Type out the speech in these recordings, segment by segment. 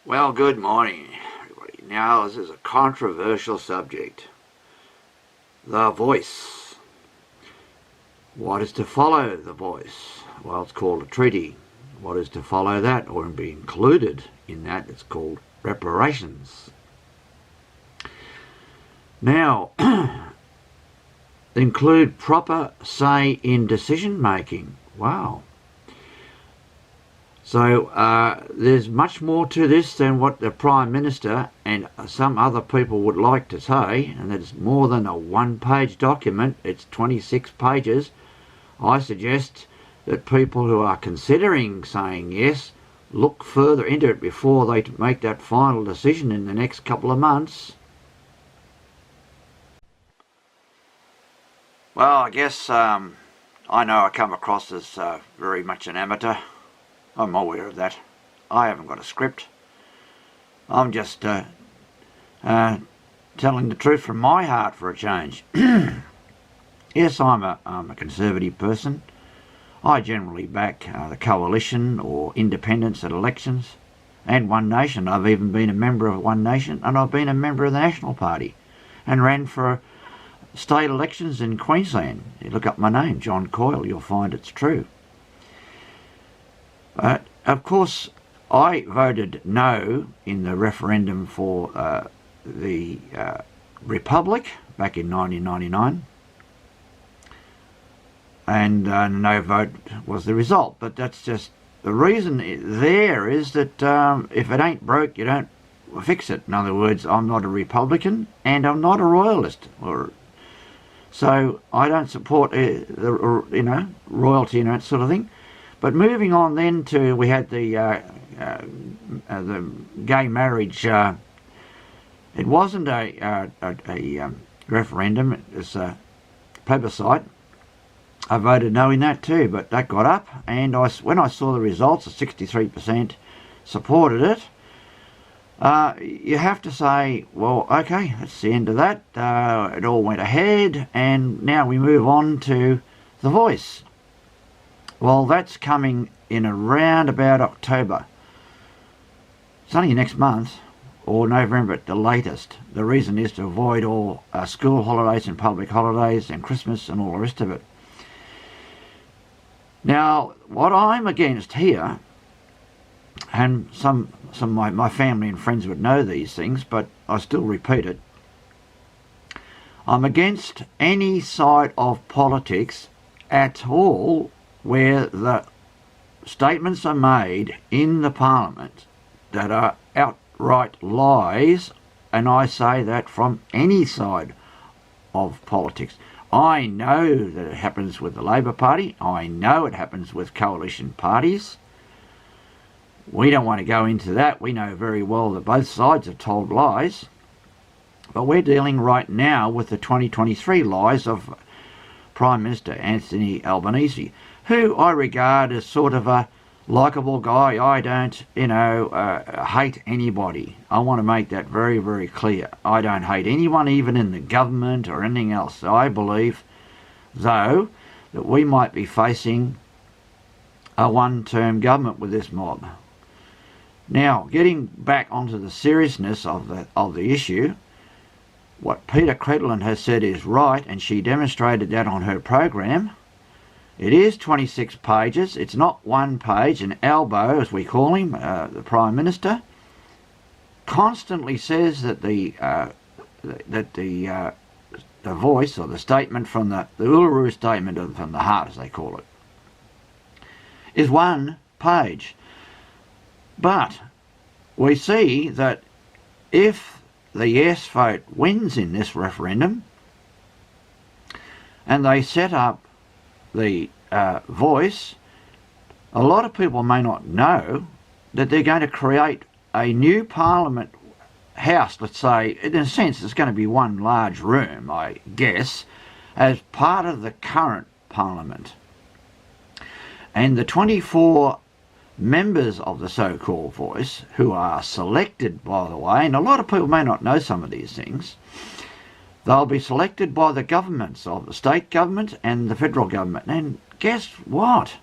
Well, good morning, everybody. Now, this is a controversial subject. The voice. What is to follow the voice? Well, it's called a treaty. What is to follow that or be included in that? It's called reparations. Now, include proper say in decision making. Wow. So there's much more to this than what the Prime Minister and some other people would like to say, and it's more than a one-page document. It's 26 pages. I suggest that people who are considering saying yes look further into it before they make that final decision in the next couple of months. Well, I guess I know I come across as very much an amateur. I'm aware of that. I haven't got a script. I'm just telling the truth from my heart for a change. Yes, I'm a conservative person. I generally back the coalition or independents at elections and One Nation. I've even been a member of One Nation, and I've been a member of the National Party and ran for state elections in Queensland. You look up my name, John Coyle, you'll find it's true. Of course, I voted no in the referendum for the Republic back in 1999, and no vote was the result. But that's just the reason there is that if it ain't broke, you don't fix it. In other words, I'm not a Republican and I'm not a Royalist, so I don't support royalty and that sort of thing. But moving on then to, we had the gay marriage. It wasn't a referendum, it was a plebiscite. I voted no in that too, but that got up, and when I saw the results, 63% supported it. You have to say, well, okay, that's the end of that. It all went ahead, and now we move on to the voice. Well, that's coming in around about October. It's only next month, or November at the latest. The reason is to avoid all school holidays and public holidays and Christmas and all the rest of it. Now, what I'm against here, and some of my family and friends would know these things, but I still repeat it, I'm against any side of politics at all where the statements are made in the Parliament that are outright lies, and I say that from any side of politics. I know that it happens with the Labor Party. I know it happens with coalition parties. We don't want to go into that. We know very well that both sides have told lies. But we're dealing right now with the 2023 lies of Prime Minister Anthony Albanese, who I regard as sort of a likeable guy. I don't, hate anybody. I want to make that very, very clear. I don't hate anyone, even in the government or anything else. I believe, though, that we might be facing a one-term government with this mob. Now, getting back onto the seriousness of the issue, what Peter Credlin has said is right, and she demonstrated that on her program. It is 26 pages. It's not one page. And Albo, as we call him, the Prime Minister, constantly says that the voice, or the statement from the Uluru Statement from the heart, as they call it, is one page. But we see that if the yes vote wins in this referendum, and they set up the voice, a lot of people may not know that they're going to create a new Parliament house. Let's say, in a sense, it's going to be one large room, I guess, as part of the current Parliament. And the 24 members of the so-called voice, who are selected, by the way, and a lot of people may not know some of these things, they'll be selected by the governments of the state government and the federal government. And guess what?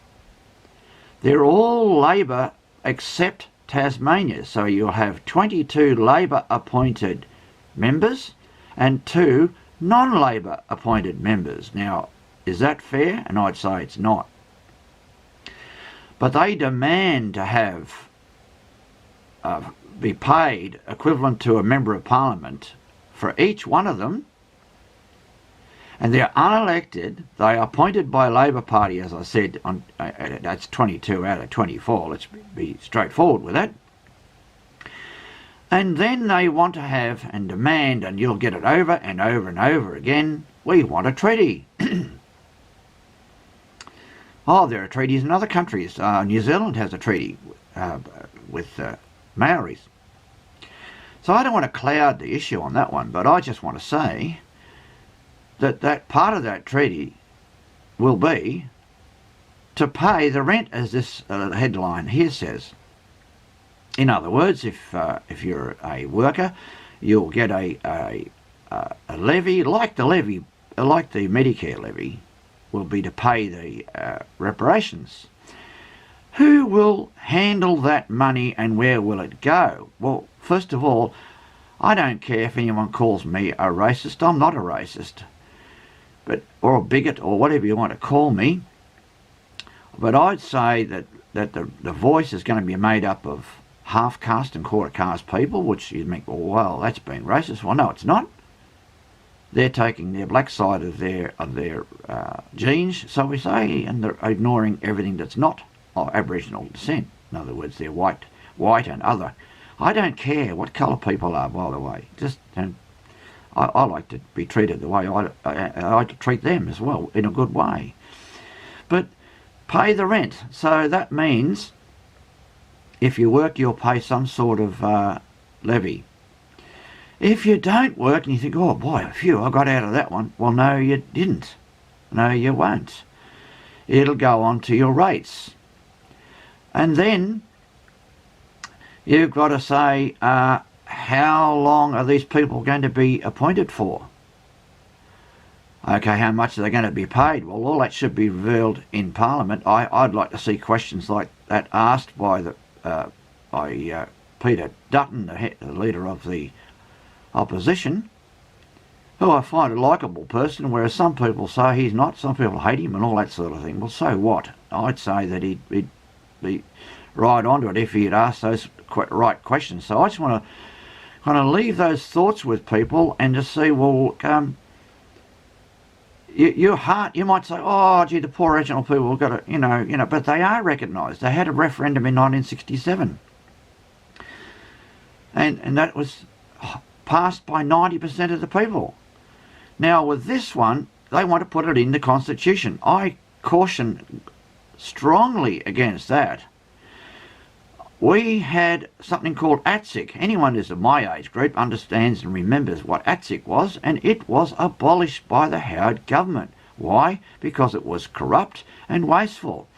They're all Labor except Tasmania. So you'll have 22 Labor appointed members and 2 non-Labor appointed members. Now, is that fair? And I'd say it's not. But they demand to have be paid equivalent to a member of parliament for each one of them, and they're unelected. They are appointed by Labor Party, as I said. That's 22 out of 24. Let's be straightforward with that. And then they want to have and demand, and you'll get it over and over and over again, we want a treaty. Oh, there are treaties in other countries. New Zealand has a treaty with Maoris. So I don't want to cloud the issue on that one, but I just want to say that part of that treaty will be to pay the rent, as this headline here says. In other words, if you're a worker, you'll get a levy, like the Medicare levy, will be to pay the reparations. Who will handle that money and where will it go? Well, first of all, I don't care if anyone calls me a racist. I'm not a racist, or a bigot, or whatever you want to call me. But I'd say that the voice is going to be made up of half-caste and quarter-caste people, which you'd think, well, that's being racist. Well, no, it's not. They're taking their black side of their genes, so we say, and they're ignoring everything that's not of Aboriginal descent. In other words, they're white and other. I don't care what colour people are, by the way. Just I like to be treated the way I like to treat them as well, in a good way. But pay the rent. So that means if you work, you'll pay some sort of levy. If you don't work and you think, oh boy, phew, I got out of that one. Well, no, you didn't. No, you won't. It'll go on to your rates. And then you've got to say, how long are these people going to be appointed for? Okay, how much are they going to be paid? Well, all that should be revealed in Parliament. I'd like to see questions like that asked by Peter Dutton, the leader of the opposition, who I find a likeable person, whereas some people say he's not, some people hate him and all that sort of thing. Well, so what? I'd say that he'd be right onto it if he'd asked those right questions. So I just want to kind of leave those thoughts with people and just see, well, your heart, you might say, oh, gee, the poor Aboriginal people have got to, but they are recognised. They had a referendum in 1967. And that was passed by 90% of the people. Now, with this one, they want to put it in the Constitution. I caution strongly against that. We had something called ATSIC. Anyone who's of my age group understands and remembers what ATSIC was, and it was abolished by the Howard government. Why? Because it was corrupt and wasteful.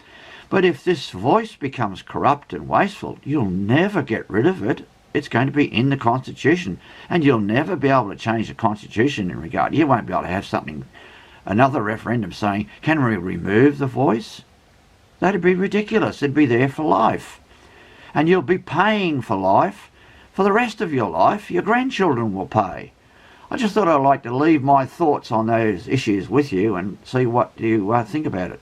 But if this voice becomes corrupt and wasteful, you'll never get rid of it. It's going to be in the Constitution, and you'll never be able to change the Constitution in regard. You won't be able to have another referendum saying, can we remove the voice? That'd be ridiculous. It'd be there for life. And you'll be paying for life for the rest of your life. Your grandchildren will pay. I just thought I'd like to leave my thoughts on those issues with you and see what you think about it.